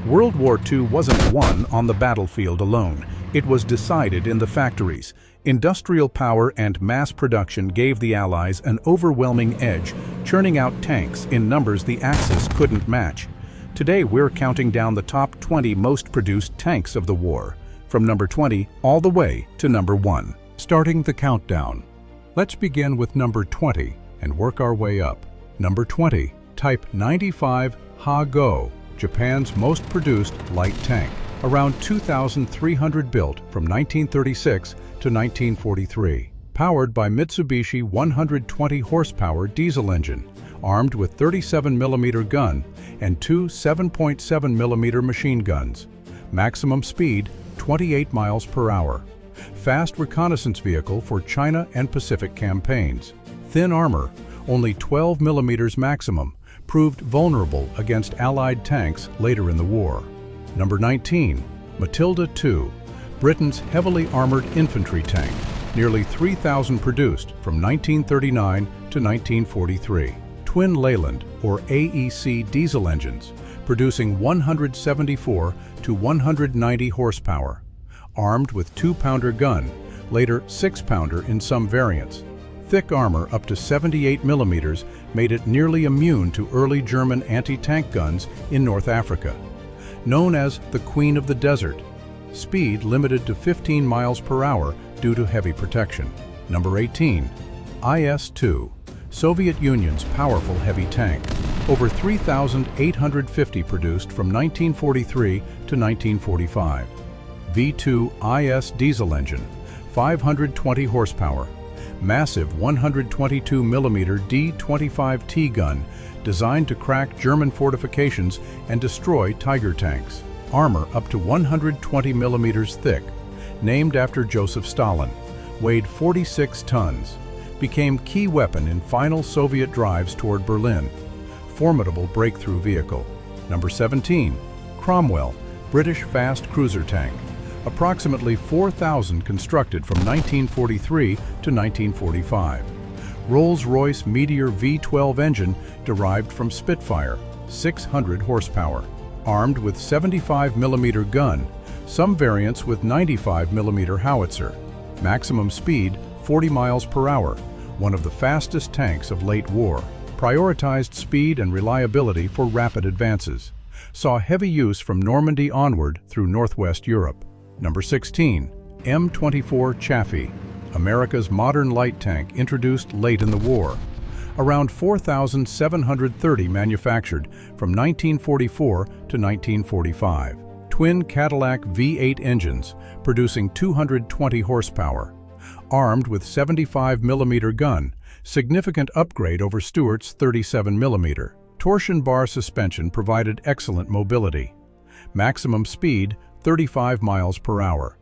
World War II wasn't won on the battlefield alone. It was decided in the factories. Industrial power and mass production gave the Allies an overwhelming edge, churning out tanks in numbers the Axis couldn't match. Today we're counting down the top 20 most produced tanks of the war, from number 20 all the way to number 1. Starting the countdown. Let's begin with number 20 and work our way up. Number 20, Type 95 Ha-Go, Japan's most produced light tank. Around 2,300 built from 1936 to 1943. Powered by Mitsubishi 120 horsepower diesel engine, armed with 37mm gun and two 7.7mm machine guns. Maximum speed 28 miles per hour. Fast reconnaissance vehicle for China and Pacific campaigns. Thin armor, only 12mm maximum, proved vulnerable against Allied tanks later in the war. Number 19, Matilda II, Britain's heavily armored infantry tank, nearly 3,000 produced from 1939 to 1943. Twin Leyland, or AEC diesel engines, producing 174 to 190 horsepower. Armed with 2-pounder gun, later 6-pounder in some variants. Thick armor up to 78mm made it nearly immune to early German anti-tank guns in North Africa. Known as the Queen of the Desert. Speed limited to 15 miles per hour due to heavy protection. Number 18, IS-2, Soviet Union's powerful heavy tank. Over 3,850 produced from 1943 to 1945. V2 IS diesel engine, 520 horsepower. Massive 122mm D-25T gun designed to crack German fortifications and destroy Tiger tanks. Armor up to 120mm thick, named after Joseph Stalin, weighed 46 tons, became key weapon in final Soviet drives toward Berlin. Formidable breakthrough vehicle. Number 17, Cromwell, British fast cruiser tank. Approximately 4,000 constructed from 1943 to 1945. Rolls-Royce Meteor V12 engine derived from Spitfire, 600 horsepower. Armed with 75mm gun, some variants with 95mm howitzer. Maximum speed 40 miles per hour, one of the fastest tanks of late war. Prioritized speed and reliability for rapid advances. Saw heavy use from Normandy onward through Northwest Europe. Number 16, M24 Chaffee, America's modern light tank introduced late in the war. Around 4,730 manufactured from 1944 to 1945. Twin Cadillac V8 engines producing 220 horsepower. Armed with 75mm gun, significant upgrade over Stuart's 37mm. Torsion bar suspension provided excellent mobility. Maximum speed 35 miles per hour.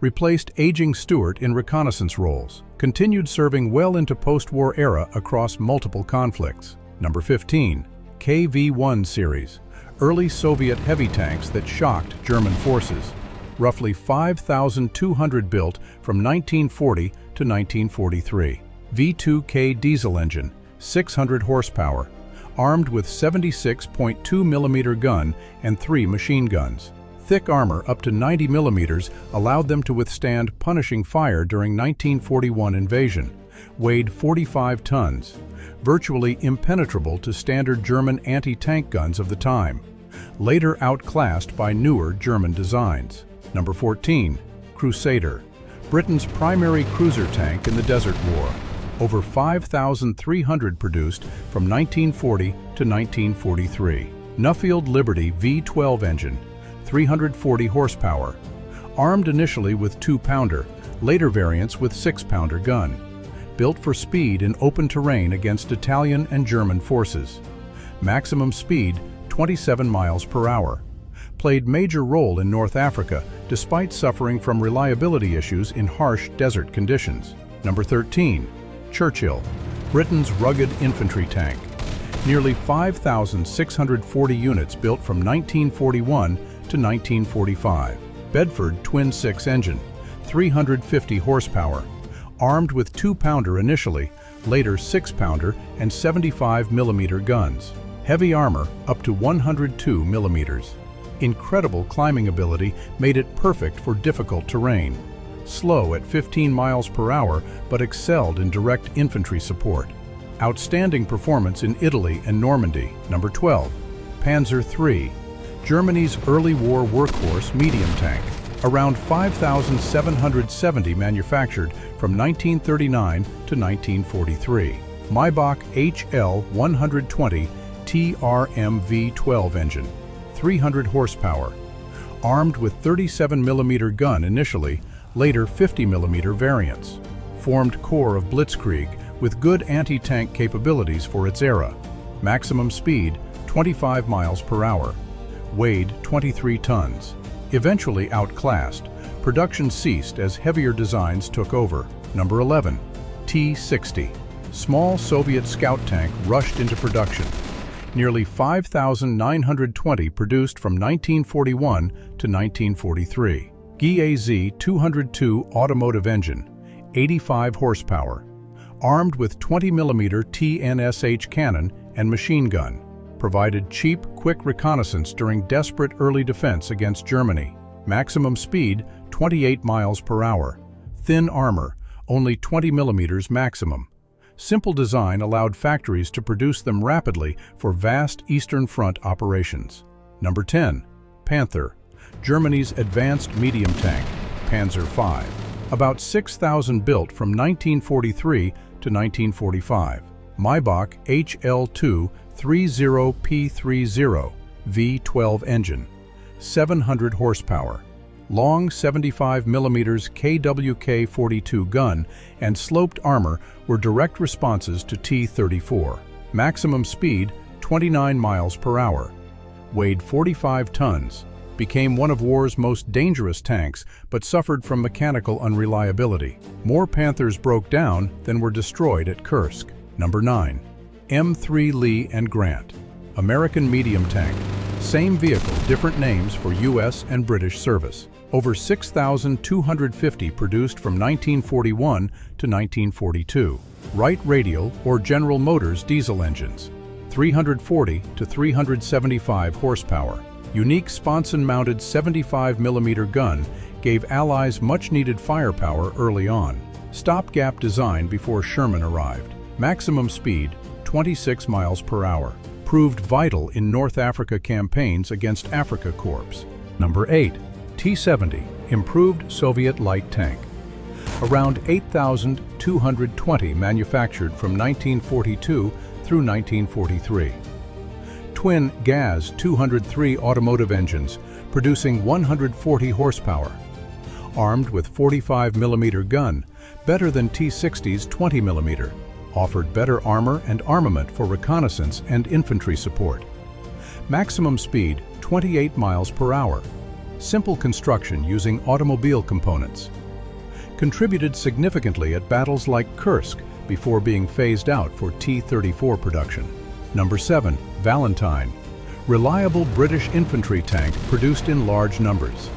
Replaced aging Stuart in reconnaissance roles. Continued serving well into post-war era across multiple conflicts. Number 15, KV-1 series. Early Soviet heavy tanks that shocked German forces. Roughly 5,200 built from 1940 to 1943. V2K diesel engine, 600 horsepower. Armed with 76.2mm gun and 3 machine guns. Thick armor up to 90mm allowed them to withstand punishing fire during 1941 invasion. Weighed 45 tons. Virtually impenetrable to standard German anti-tank guns of the time. Later outclassed by newer German designs. Number 14, Crusader. Britain's primary cruiser tank in the Desert War. Over 5,300 produced from 1940 to 1943. Nuffield Liberty V12 engine, 340 horsepower. Armed initially with 2-pounder, later variants with 6-pounder gun. Built for speed in open terrain against Italian and German forces. Maximum speed 27 miles per hour. Played major role in North Africa despite suffering from reliability issues in harsh desert conditions. Number 13, Churchill, Britain's rugged infantry tank. Nearly 5,640 units built from 1941 to 1945. Bedford Twin 6 engine, 350 horsepower. Armed with 2-pounder initially, later 6-pounder and 75mm guns. Heavy armor up to 102mm. Incredible climbing ability made it perfect for difficult terrain. Slow at 15 miles per hour, but excelled in direct infantry support. Outstanding performance in Italy and Normandy. Number 12. Panzer III, Germany's early war workhorse medium tank. Around 5,770 manufactured from 1939 to 1943. Maybach HL-120 TRM V12 engine, 300 horsepower. Armed with 37mm gun initially, later 50mm variants. Formed core of Blitzkrieg with good anti-tank capabilities for its era. Maximum speed 25 miles per hour. Weighed 23 tons. Eventually outclassed, production ceased as heavier designs took over. Number 11. T-60. Small Soviet scout tank rushed into production. Nearly 5,920 produced from 1941 to 1943. GAZ-202 automotive engine, 85 horsepower. Armed with 20mm TNSH cannon and machine gun. Provided cheap, quick reconnaissance during desperate early defense against Germany. Maximum speed, 28 miles per hour. Thin armor, only 20mm maximum. Simple design allowed factories to produce them rapidly for vast Eastern Front operations. Number 10. Panther, Germany's advanced medium tank, Panzer V. About 6,000 built from 1943 to 1945. Maybach HL-2 30P30 V12 engine, 700 horsepower. Long 75mm KWK-42 gun and sloped armor were direct responses to T-34. Maximum speed 29 miles per hour. Weighed 45 tons. Became one of war's most dangerous tanks, but suffered from mechanical unreliability. More Panthers broke down than were destroyed at Kursk. Number 9. M3 Lee and Grant, American medium tank. Same vehicle, different names for U.S. and British service. Over 6,250 produced from 1941 to 1942. Wright radial or General Motors diesel engines. 340 to 375 horsepower. Unique sponson-mounted 75mm gun gave Allies much-needed firepower early on. Stopgap design before Sherman arrived. Maximum speed, 26 miles per hour. Proved vital in North Africa campaigns against Afrika Korps. Number 8. T-70, improved Soviet light tank. Around 8,220 manufactured from 1942 through 1943. Twin GAZ-203 automotive engines, producing 140 horsepower. Armed with 45mm gun, better than T-60's 20mm. Offered better armor and armament for reconnaissance and infantry support. Maximum speed, 28 miles per hour. Simple construction using automobile components. Contributed significantly at battles like Kursk before being phased out for T-34 production. Number 7. Valentine, reliable British infantry tank produced in large numbers.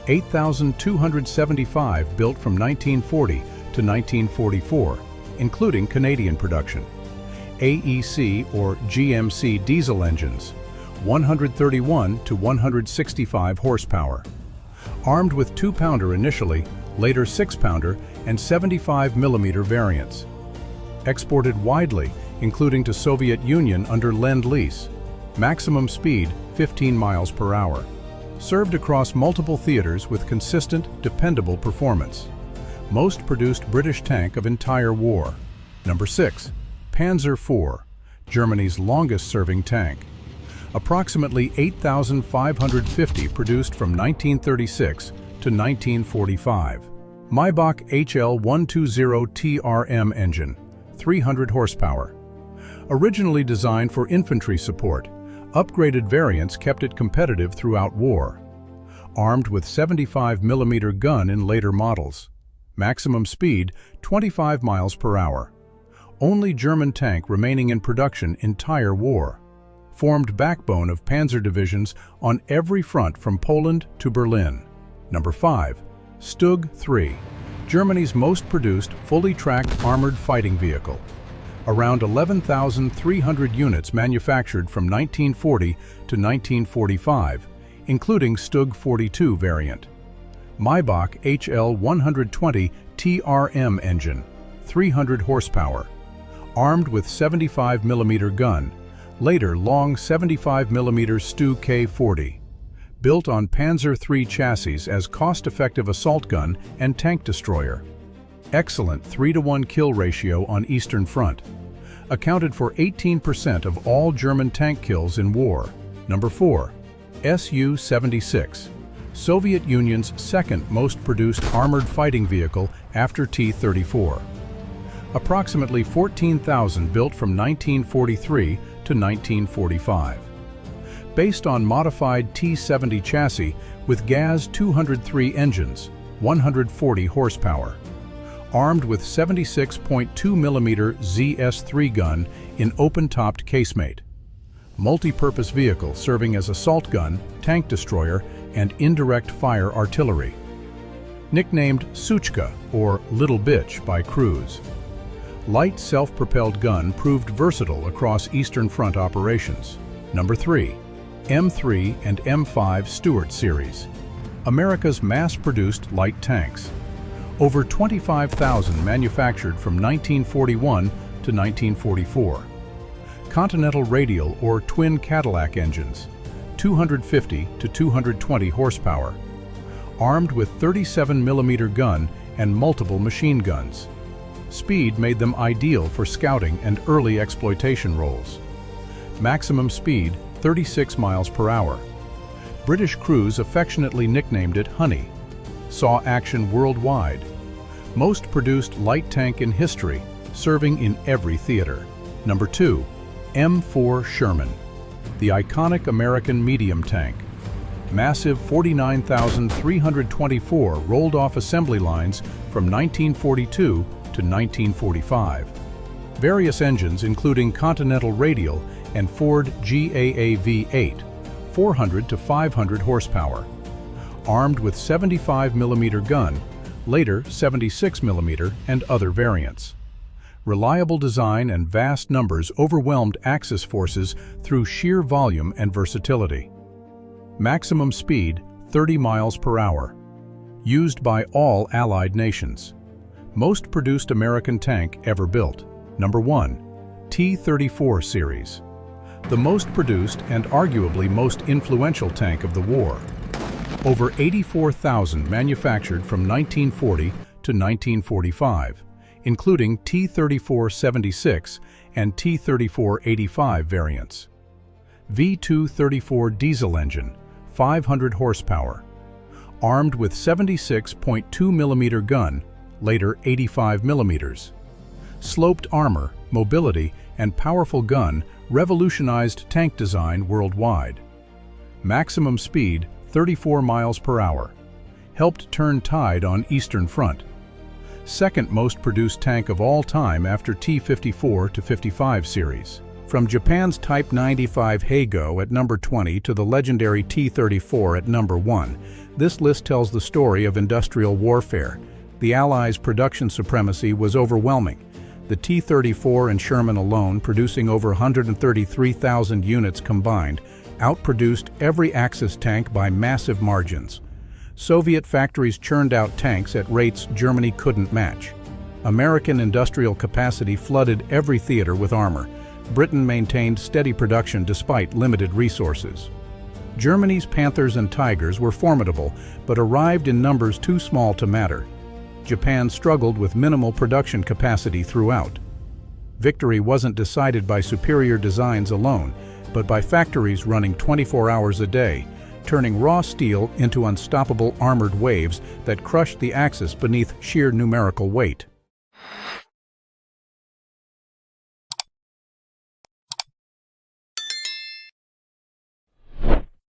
8,275 built from 1940 to 1944, including Canadian production. AEC or GMC diesel engines, 131 to 165 horsepower. Armed with 2-pounder initially, later 6-pounder and 75mm variants. Exported widely, including to Soviet Union under Lend-Lease. Maximum speed 15 miles per hour. Served across multiple theaters with consistent, dependable performance. Most produced British tank of entire war. Number 6. Panzer IV, Germany's longest-serving tank. Approximately 8,550 produced from 1936 to 1945. Maybach HL-120 TRM engine, 300 horsepower. Originally designed for infantry support, upgraded variants kept it competitive throughout war. Armed with 75mm gun in later models. Maximum speed, 25 miles per hour. Only German tank remaining in production entire war. Formed backbone of panzer divisions on every front from Poland to Berlin. Number 5. Stug 3, Germany's most produced fully tracked armored fighting vehicle. Around 11,300 units manufactured from 1940 to 1945, including Stug 42 variant. Maybach HL-120 TRM engine, 300 horsepower. Armed with 75mm gun, later long 75mm Stug K40. Built on Panzer III chassis as cost-effective assault gun and tank destroyer. Excellent 3-to-1 kill ratio on Eastern Front. Accounted for 18% of all German tank kills in war. Number 4. Su-76. Soviet Union's second most produced armored fighting vehicle after T-34. Approximately 14,000 built from 1943 to 1945. Based on modified T-70 chassis with GAZ 203 engines, 140 horsepower. Armed with 76.2mm ZS-3 gun in open-topped casemate. Multi-purpose vehicle serving as assault gun, tank destroyer, and indirect fire artillery. Nicknamed Suchka, or Little Bitch, by crews. Light self-propelled gun proved versatile across Eastern Front operations. Number 3. M3 and M5 Stuart series. America's mass-produced light tanks. Over 25,000 manufactured from 1941 to 1944. Continental radial or twin Cadillac engines, 250 to 220 horsepower. Armed with 37mm gun and multiple machine guns. Speed made them ideal for scouting and early exploitation roles. Maximum speed 36 miles per hour. British crews affectionately nicknamed it Honey. Saw action worldwide. Most produced light tank in history, serving in every theater. Number 2. M4 Sherman. The iconic American medium tank. Massive 49,324 rolled-off assembly lines from 1942 to 1945. Various engines including Continental radial and Ford GAA V8, 400 to 500 horsepower. Armed with 75mm gun, later 76mm and other variants. Reliable design and vast numbers overwhelmed Axis forces through sheer volume and versatility. Maximum speed 30 miles per hour. Used by all Allied nations. Most produced American tank ever built. Number 1. T-34 series. The most produced and arguably most influential tank of the war. Over 84,000 manufactured from 1940 to 1945, including T-34-76 and T-34-85 variants. V2-34 diesel engine, 500 horsepower. Armed with 76.2mm gun, later 85mm. Sloped armor, mobility, and powerful gun revolutionized tank design worldwide. Maximum speed 34 miles per hour. Helped turn tide on Eastern Front. Second most produced tank of all time after T-54 to 55 series. From Japan's Type 95 Heigo at number 20 to the legendary T-34 at number 1, this list tells the story of industrial warfare. The Allies' production supremacy was overwhelming. The T-34 and Sherman alone, producing over 133,000 units combined, outproduced every Axis tank by massive margins. Soviet factories churned out tanks at rates Germany couldn't match. American industrial capacity flooded every theater with armor. Britain maintained steady production despite limited resources. Germany's Panthers and Tigers were formidable, but arrived in numbers too small to matter. Japan struggled with minimal production capacity throughout. Victory wasn't decided by superior designs alone, but by factories running 24 hours a day, turning raw steel into unstoppable armored waves that crushed the Axis beneath sheer numerical weight.